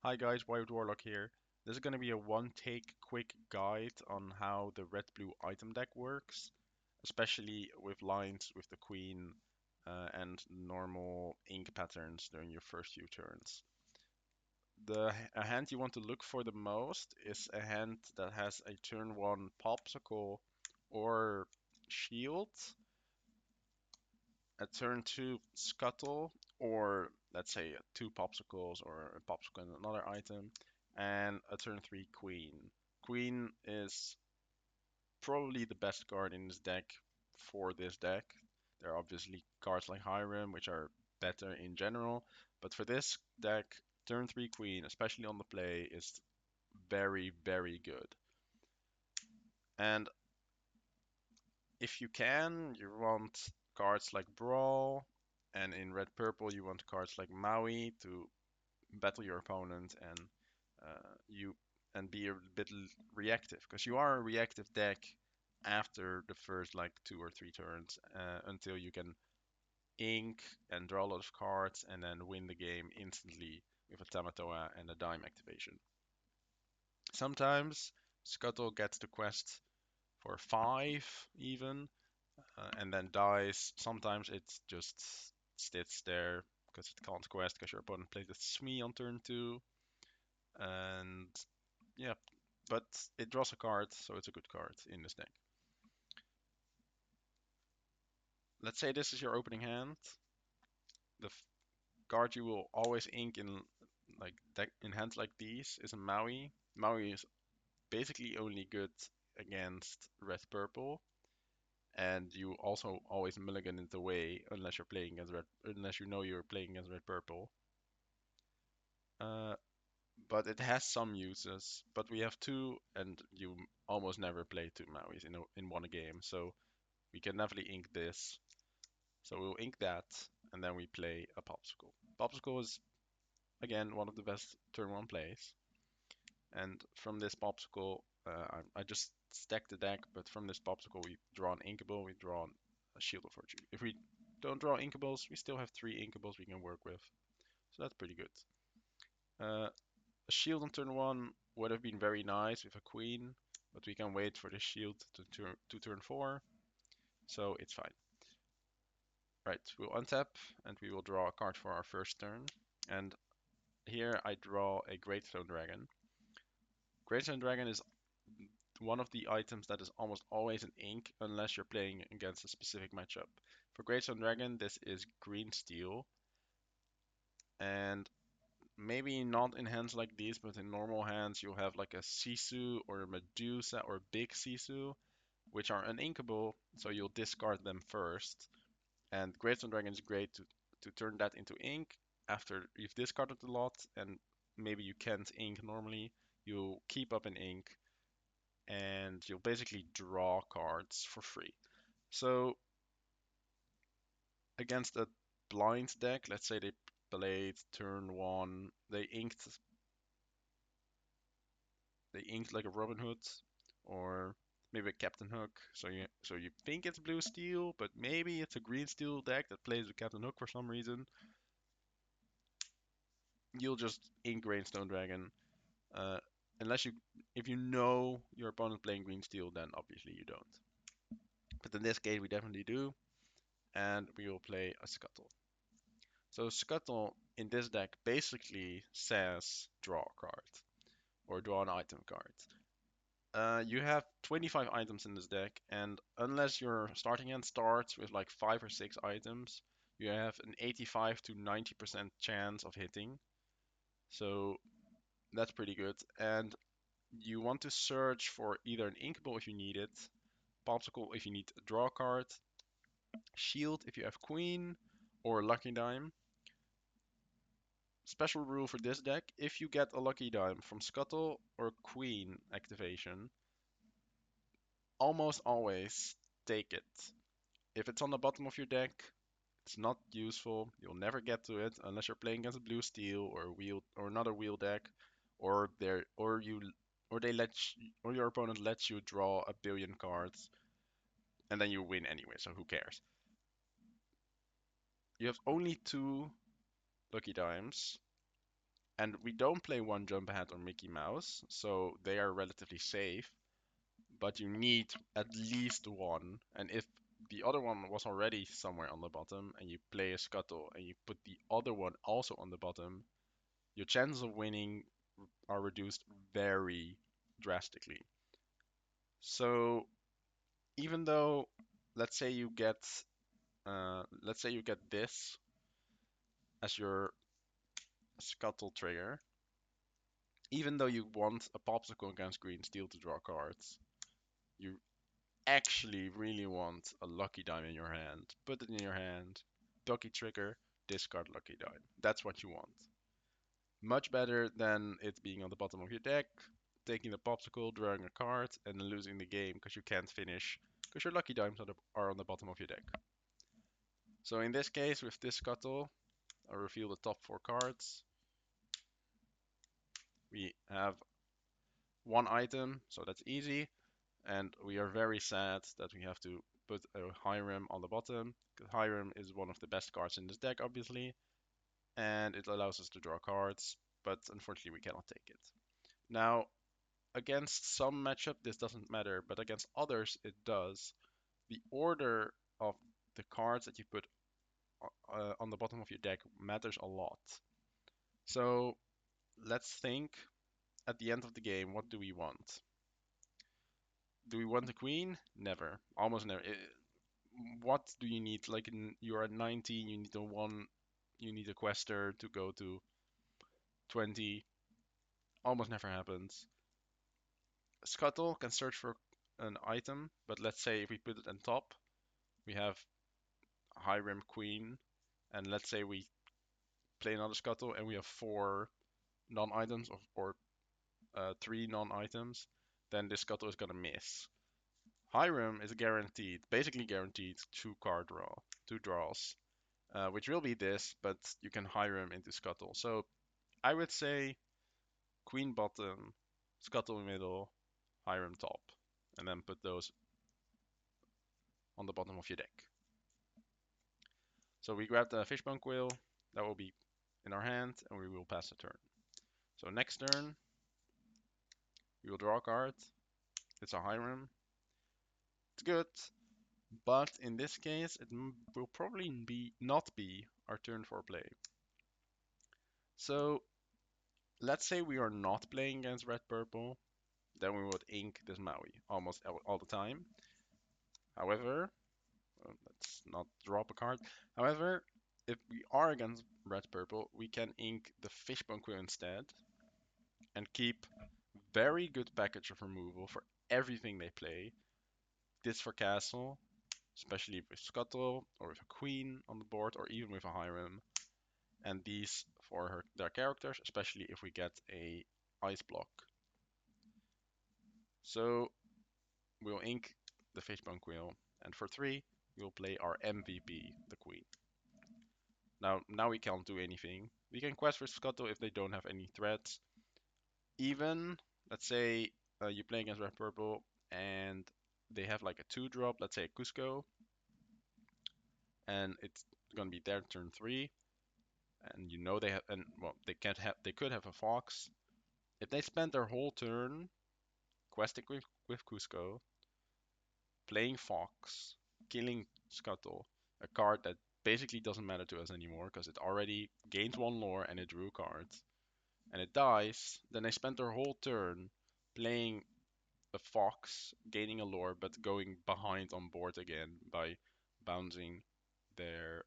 Hi guys, Wild Warlock here. This is going to be a one-take quick guide on how the red-blue item deck works, especially with lines with the queen and normal ink patterns during your first few turns. A hand you want to look for the most is a hand that has a turn 1 popsicle or shield, a turn 2 scuttle, or let's say two popsicles or a popsicle and another item, and a turn 3 queen. Queen is probably the best card in this deck for this deck. There are obviously cards like Hiram, which are better in general, but for this deck, turn 3 queen, especially on the play, is very, very good. And if you can, you want cards like Brawl, and in red purple, you want cards like Maui to battle your opponent you and be a bit reactive because you are a reactive deck after the first like 2 or 3 turns until you can ink and draw a lot of cards and then win the game instantly with a Tamatoa and a dime activation. Sometimes Scuttle gets the quest for 5 even and then dies. Sometimes it just sits there because it can't quest because your opponent plays a Smee on turn 2. And yeah, but it draws a card, so it's a good card in this deck. Let's say this is your opening hand. The card you will always ink in like deck in hands like these is a Maui. Maui is basically only good against red purple, and you also always mulligan it away unless you're playing against red, unless you know you're playing against red purple. Uh, but it has some uses. But we have two, and you almost never play two Mauis in one game, so we can definitely ink this. So we'll ink that, and then we play a Popsicle. Popsicle is, again, one of the best turn 1 plays. And from this Popsicle, I just stack the deck, but from this Popsicle we draw an Inkable, we draw a Shield of Virtue. If we don't draw Inkables, we still have 3 Inkables we can work with. So that's pretty good. A Shield on turn 1 would have been very nice with a Queen, but we can wait for the Shield to turn 4, so it's fine. Right, we'll untap and we will draw a card for our first turn. And here I draw a Greatstone Dragon. Greatstone Dragon is one of the items that is almost always an ink unless you're playing against a specific matchup. For Greatstone Dragon, this is green steel. And maybe not in hands like these, but in normal hands, you'll have like a Sisu or a Medusa or Big Sisu, which are uninkable, so you'll discard them first. And Greatstone Dragon is great to turn that into ink after you've discarded a lot and maybe you can't ink normally. You'll keep up an ink and you'll basically draw cards for free. So against a blind deck, let's say they played turn 1, they inked like a Robin Hood or maybe a Captain Hook. So you think it's blue steel, but maybe it's a green steel deck that plays with Captain Hook for some reason. You'll just ink Stone Dragon. Uh, unless you, if you know your opponent playing green steel, then obviously you don't. But in this case, we definitely do, and we will play a Scuttle. So Scuttle in this deck basically says draw a card or draw an item card. You have 25 items in this deck, and unless your starting hand starts with like 5 or 6 items, you have an 85 to 90% chance of hitting. So that's pretty good. And you want to search for either an Inkable if you need it, Popsicle if you need a draw card, Shield if you have Queen, or Lucky Dime. Special rule for this deck, if you get a Lucky Dime from Scuttle or Queen activation, almost always take it. If it's on the bottom of your deck, it's not useful. You'll never get to it unless you're playing against a blue steel or a wheel or another wheel deck, or they or you or they let you, or your opponent lets you draw a billion cards and then you win anyway, so who cares? You have only 2 lucky dimes, And we don't play one jump ahead or Mickey Mouse, so they are relatively safe, but you need at least one. And if the other one was already somewhere on the bottom and you play a scuttle and you put the other one also on the bottom, your chances of winning are reduced very drastically. So even though, let's say you get, let's say you get this as your scuttle trigger, even though you want a popsicle against green steel to draw cards, you actually really want a lucky dime in your hand. Put it in your hand, ducky trigger, discard lucky dime. That's what you want. Much better than it being on the bottom of your deck, taking the popsicle, drawing a card, and then losing the game because you can't finish because your lucky dimes are on the bottom of your deck. So in this case, with this scuttle, I reveal the top 4 cards. We have one item, so that's easy. And we are very sad that we have to put a Hiram on the bottom, because Hiram is one of the best cards in this deck, obviously, and it allows us to draw cards, but unfortunately we cannot take it. Now, against some matchup, this doesn't matter, but against others, it does. The order of the cards that you put on the bottom of your deck matters a lot. So let's think at the end of the game, what do we want? Do we want the queen? Never. Almost never. What do you need? Like you're at 19, you need a one, you need a quester to go to 20. Almost never happens. Scuttle can search for an item, but let's say if we put it on top, we have Hiram Queen, and let's say we play another Scuttle and we have 4 non-items or 3 non-items, then this Scuttle is gonna miss. Hiram is guaranteed, basically guaranteed 2 card draw, 2 draws, which will be this, but you can Hiram into Scuttle. So I would say Queen bottom, Scuttle middle, Hiram top, and then put those on the bottom of your deck. So we grab the Fishbone Quill, that will be in our hand, and we will pass the turn. So next turn, we will draw a card. It's a Hiram. It's good, but in this case, it will probably not be our turn for play. So let's say we are not playing against red purple, then we would ink this Maui almost all the time. However, let's not drop a card. However, if we are against red purple, we can ink the Fishbone Quill instead and keep very good package of removal for everything they play. This for castle, especially with Scuttle or with a queen on the board or even with a Hiram. And these for their characters, especially if we get a ice block. So we'll ink the Fishbone Quill, and for 3, we'll play our MVP, the queen. Now we can't do anything. We can quest for Scuttle if they don't have any threats. Even, let's say you play against red purple and they have like a 2-drop, let's say a Cusco, and it's gonna be their turn 3, and you know they have, and well, they could have a Fox. If they spend their whole turn questing with Cusco, playing Fox, killing Scuttle, a card that basically doesn't matter to us anymore because it already gains 1 lore and it drew cards, and it dies, then they spend their whole turn playing a Fox, gaining a lore, but going behind on board again by bouncing their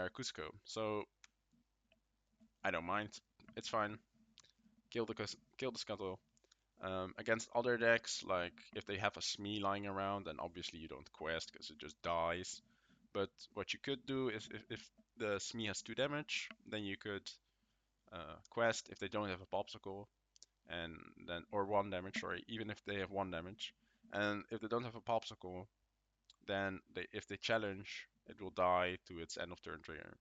Cusco. So I don't mind. It's fine. Kill the Scuttle. Against other decks, like if they have a Smee lying around, then obviously you don't quest because it just dies. But what you could do is if the Smee has 2 damage, then you could quest if they don't have a Popsicle, and then or 1 damage, sorry, even if they have 1 damage. And if they don't have a Popsicle, then if they challenge, it will die to its end of turn trigger.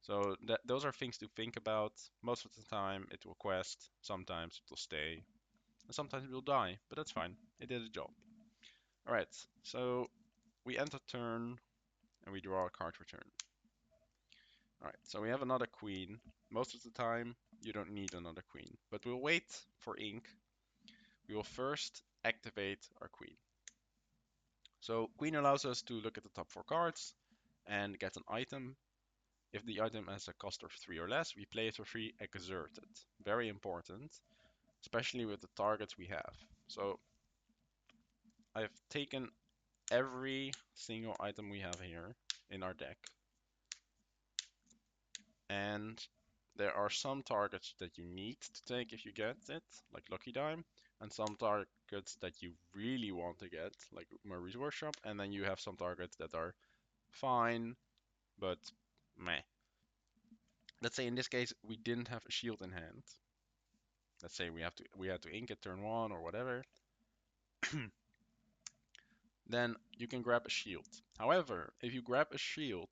So those are things to think about. Most of the time it will quest, sometimes it will stay, and sometimes it will die, but that's fine. It did a job. Alright, so we end the turn and we draw a card for turn. So we have another queen. Most of the time, you don't need another queen, but we'll wait for ink. We will first activate our queen. So queen allows us to look at the top four cards and get an item. If the item has a cost of 3 or less, we play it for free, exert it. Very important, especially with the targets we have. So I've taken every single item we have here in our deck, and there are some targets that you need to take if you get it, like Lucky Dime, and some targets that you really want to get, like Murray's Workshop, and then you have some targets that are fine, but meh. Let's say in this case we didn't have a shield in hand. Let's say we had to ink it turn one or whatever. Then you can grab a shield. However, if you grab a shield,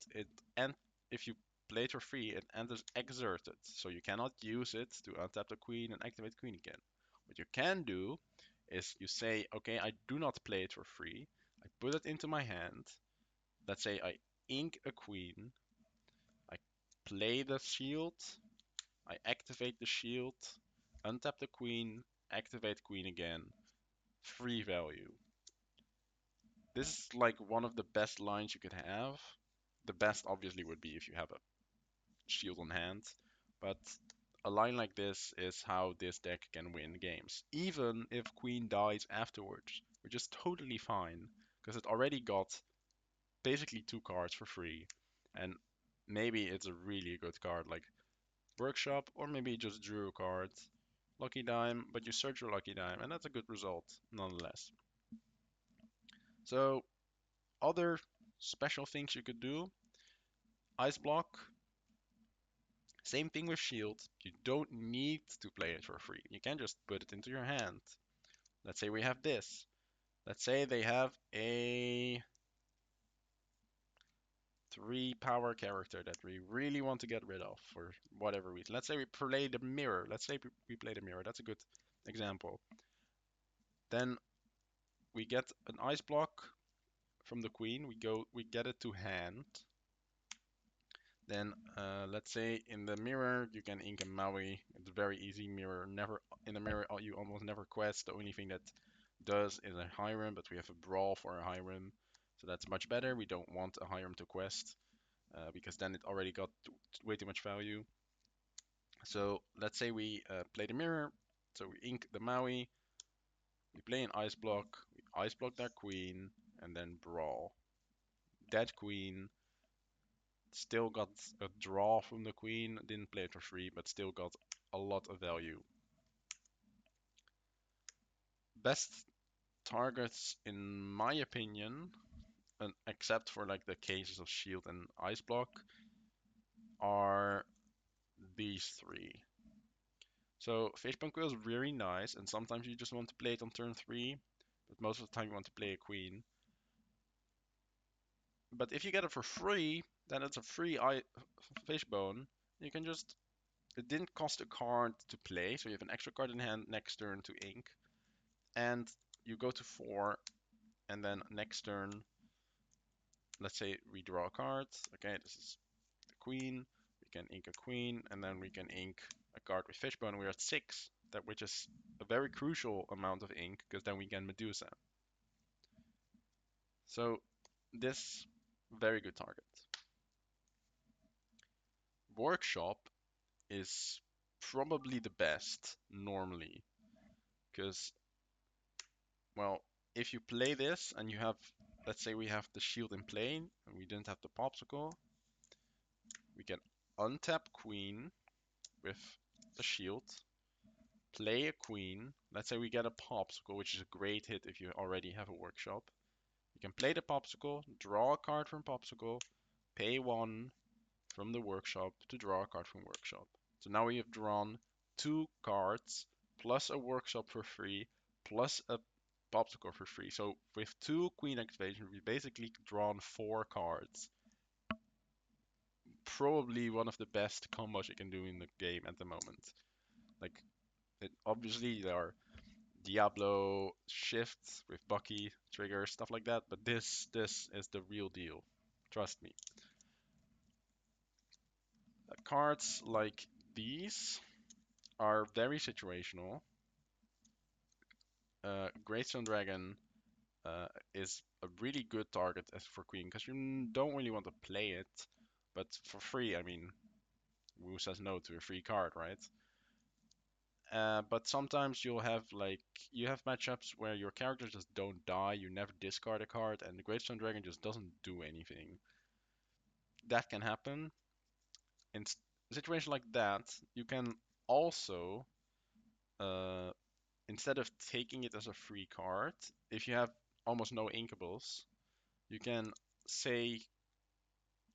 and if you play it for free, it enters exerted, so you cannot use it to untap the queen and activate queen again. What you can do is you say, okay, I do not play it for free. I put it into my hand. Let's say I ink a queen. I play the shield. I activate the shield, untap the queen, activate queen again. Free value. This is like one of the best lines you could have. The best obviously would be if you have a shield on hand, but a line like this is how this deck can win games. Even if queen dies afterwards, which is totally fine, because it already got basically two cards for free, and maybe it's a really good card like Workshop, or maybe you just drew a card, Lucky Dime, but you search your Lucky Dime, and that's a good result nonetheless. So other special things you could do, Ice Block, same thing with Shield. You don't need to play it for free. You can just put it into your hand. Let's say we have this. Let's say they have a 3 power character that we really want to get rid of for whatever reason. Let's say we play the mirror. Let's say we play the mirror. That's a good example. Then we get an ice block from the queen. We get it to hand. Then let's say in the mirror you can ink a Maui. It's very easy. Mirror never in the mirror you almost never quest. The only thing that does is a Hiram, but we have a brawl for a Hiram, so that's much better. We don't want a Hiram to quest because then it already got way too much value. So let's say we play the mirror. So we ink the Maui. We play an ice block. We ice block that queen and then brawl. That queen still got a draw from the queen, didn't play it for free, but still got a lot of value. Best targets, in my opinion, and except for like the cases of shield and ice block, are these three. So Facepunk Quill is very nice, and sometimes you just want to play it on turn 3, but most of the time you want to play a queen. But if you get it for free, then it's a free Fishbone. You can just It didn't cost a card to play, so you have an extra card in hand next turn to ink. And you go to 4, and then next turn, let's say we draw a card. Okay, this is the queen. We can ink a queen, and then we can ink a card with Fishbone. We're at 6, which is a very crucial amount of ink, because then we can Medusa. So this, very good target. Workshop is probably the best normally, because well, if you play this and you have, let's say we have the shield in play and we didn't have the popsicle, we can untap queen with the shield, play a queen. Let's say we get a popsicle, which is a great hit if you already have a workshop. You can play the popsicle, draw a card from popsicle, pay 1 from the workshop to draw a card from workshop. So now we have drawn 2 cards plus a workshop for free plus a popsicle for free. So with 2 queen activations, we basically drawn 4 cards. Probably one of the best combos you can do in the game at the moment. Like, obviously there are Diablo shifts with Bucky triggers, stuff like that, but this is the real deal. Trust me. Cards like these are very situational. Greystone Dragon is a really good target as for Queen because you don't really want to play it, but for free, I mean, who says no to a free card, right? But sometimes you have matchups where your characters just don't die, you never discard a card, and the Greystone Dragon just doesn't do anything. That can happen. In a situation like that, you can also, uh, instead of taking it as a free card, if you have almost no inkables, you can say,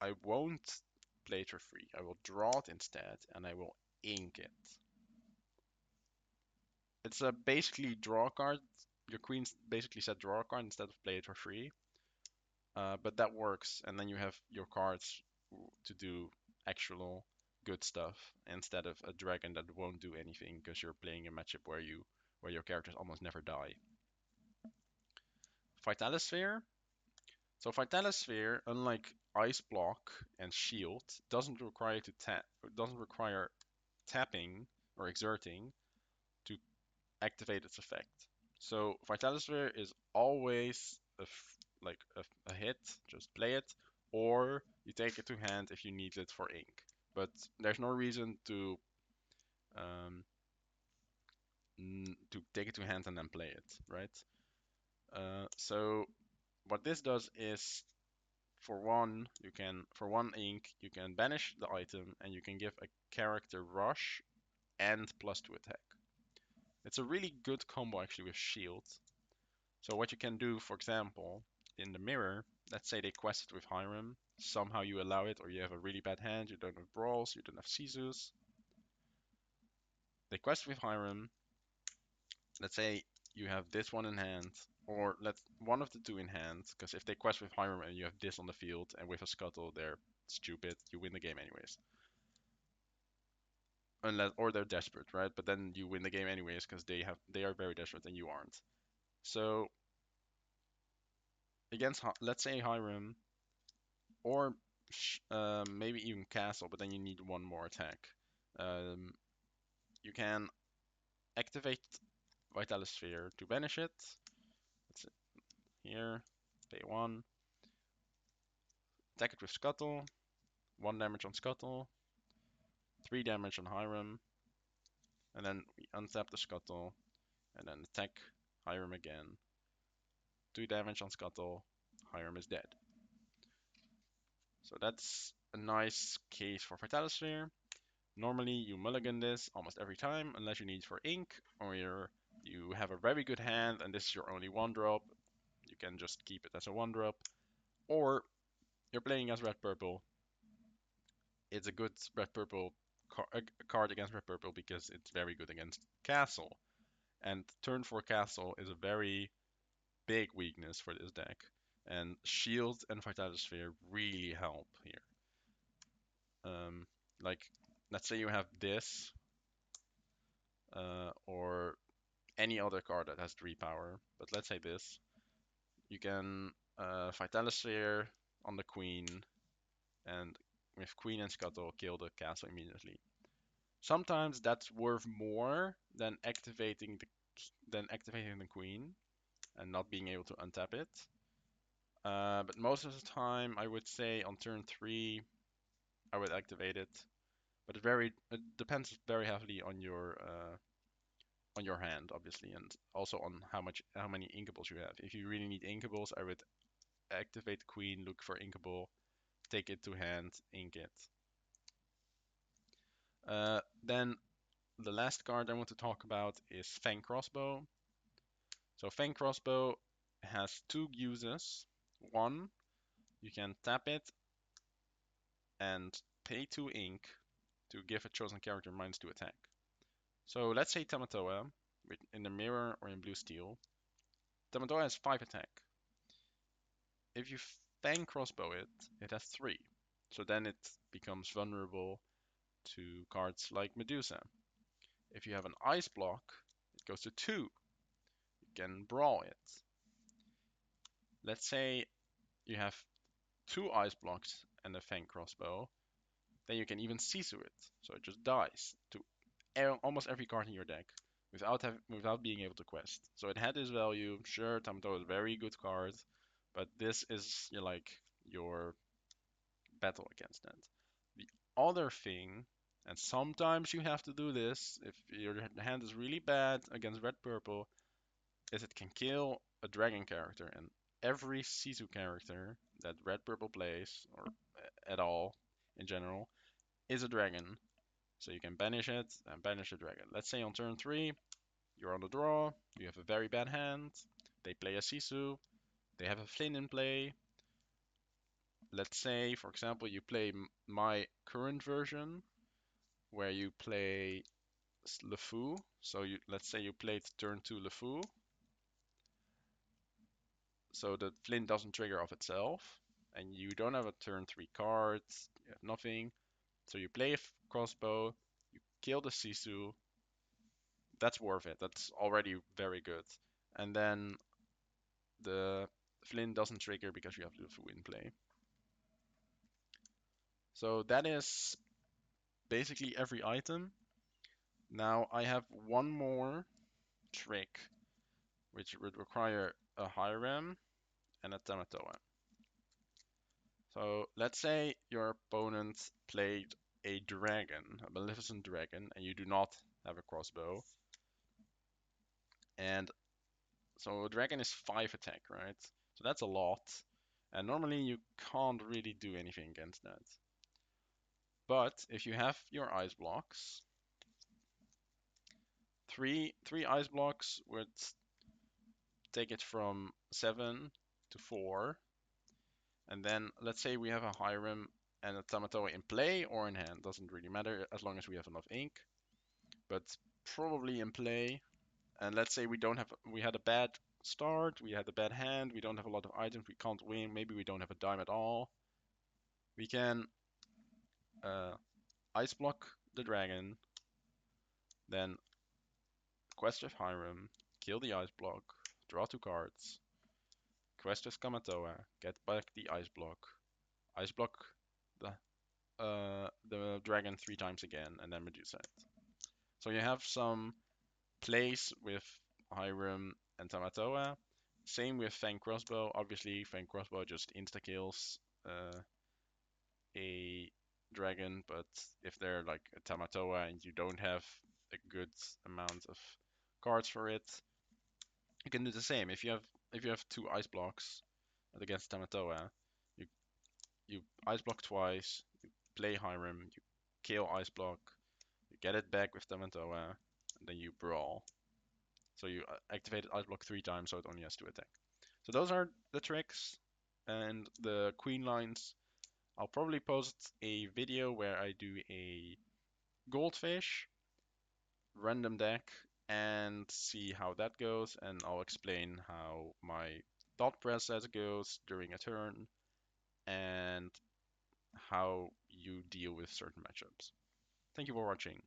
I won't play it for free. I will draw it instead, and I will ink it. It's a basically draw card. Your queen's basically said draw a card instead of play it for free. But that works, and then you have your cards to do actual good stuff instead of a dragon that won't do anything because you're playing a matchup where your characters almost never die. Vitalisphere. So Vitalisphere, unlike Ice Block and Shield, doesn't require tapping or exerting to activate its effect. So Vitalisphere is always a hit, just play it, or you take it to hand if you need it for ink. But there's no reason um, to take it to hand and then play it, right? So what this does is for one ink you can banish the item and you can give a character rush and +2 attack. It's a really good combo actually with shield. So what you can do, for example, in the mirror, let's say they quested with Hiram, somehow you allow it, or you have a really bad hand, you don't have Brawls, you don't have Sisus. They quest with Hiram, let's say you have this one in hand, or let one of the two in hand, because if they quest with Hiram and you have this on the field, and with a Scuttle, they're stupid, you win the game anyways. Unless, or they're desperate, right? But then you win the game anyways, because they are very desperate and you aren't. So against, let's say Hiram, or maybe even Castle, but then you need one more attack. Um, you can activate Vitalisphere to banish it. That's it. Here, pay 1. Attack it with Scuttle. 1 damage on Scuttle. 3 damage on Hiram. And then we untap the Scuttle. And then attack Hiram again. 2 damage on Scuttle. Hiram is dead. So that's a nice case for Vitalisphere. Normally you mulligan this almost every time unless you need it for ink or you have a very good hand and this is your only 1-drop. You can just keep it as a 1-drop. Or you're playing as red-purple. It's a good red-purple card against red-purple because it's very good against Castle. And turn 4 Castle is a very big weakness for this deck. And Shield and Vitalisphere really help here. Like, let's say you have this, or any other card that has 3 power, but let's say this. You can Vitalisphere on the Queen, and with Queen and Scuttle, kill the castle immediately. Sometimes that's worth more than activating the Queen and not being able to untap it. But most of the time, I would say on turn 3, I would activate it. But it depends very heavily on your hand, obviously, and also on how many inkables you have. If you really need inkables, I would activate Queen, look for inkable, take it to hand, ink it. Then the last card I want to talk about is Fang Crossbow. So Fang Crossbow has 2 uses. One, you can tap it and pay 2 ink to give a chosen character -2 attack. So let's say Tamatoa, in the mirror or in blue steel. Tamatoa has 5 attack. If you Fang Crossbow it, it has 3. So then it becomes vulnerable to cards like Medusa. If you have an Ice Block, it goes to 2. You can Brawl it. Let's say you have 2 Ice Blocks and a Fang Crossbow. then you can even Sisu it, so it just dies to almost every card in your deck without being able to quest. So it had this value. Sure, Tamto is a very good card, but this is your battle against it. The other thing, and sometimes you have to do this if your hand is really bad against red purple, is it can kill a dragon character, and every Sisu character that red purple plays, or at all in general, is a dragon. So you can banish it and banish the dragon. Let's say on turn 3, you're on the draw, you have a very bad hand, they play a Sisu, they have a Flynn in play. Let's say, for example, you play my current version, where you play LeFou. So let's say you played turn 2 LeFou, so the Flynn doesn't trigger of itself, and you don't have a turn 3 card, you have nothing. So you play a crossbow, you kill the Sisu, that's worth it. That's already very good. And then the Flynn doesn't trigger because you have LeFou in play. So that is basically every item. Now I have one more trick, which would require a Hiram and a Tamatoa. So let's say your opponent played a dragon, a Maleficent dragon, and you do not have a crossbow. And so a dragon is 5 attack, right? So that's a lot. And normally you can't really do anything against that. But if you have your ice blocks, three ice blocks would take it from 7 to 4. And then let's say we have a Hiram and a Tamatoa in play or in hand. Doesn't really matter as long as we have enough ink. But probably in play. And let's say we had a bad start, we had a bad hand, we don't have a lot of items, we can't win, maybe we don't have a dime at all. We can ice block the dragon, then quest with Hiram, kill the ice block, draw 2 cards, quest with Kamatoa, get back the ice block the dragon 3 times again, and then Medusa it. So you have some plays with Hiram and Tamatoa. Same with Fang Crossbow. Obviously, Fang Crossbow just insta kills a dragon, but if they're like a Tamatoa and you don't have a good amount of cards for it, you can do the same. If you have 2 ice blocks against Tamatoa, you you ice block twice, you play Hiram, you kill ice block, you get it back with Tamatoa, and then you brawl. So you activated ice block 3 times, so it only has 2 attack. So those are the tricks and the queen lines. I'll probably post a video where I do a goldfish random deck and see how that goes, and I'll explain how my dot process goes during a turn and how you deal with certain matchups. Thank you for watching.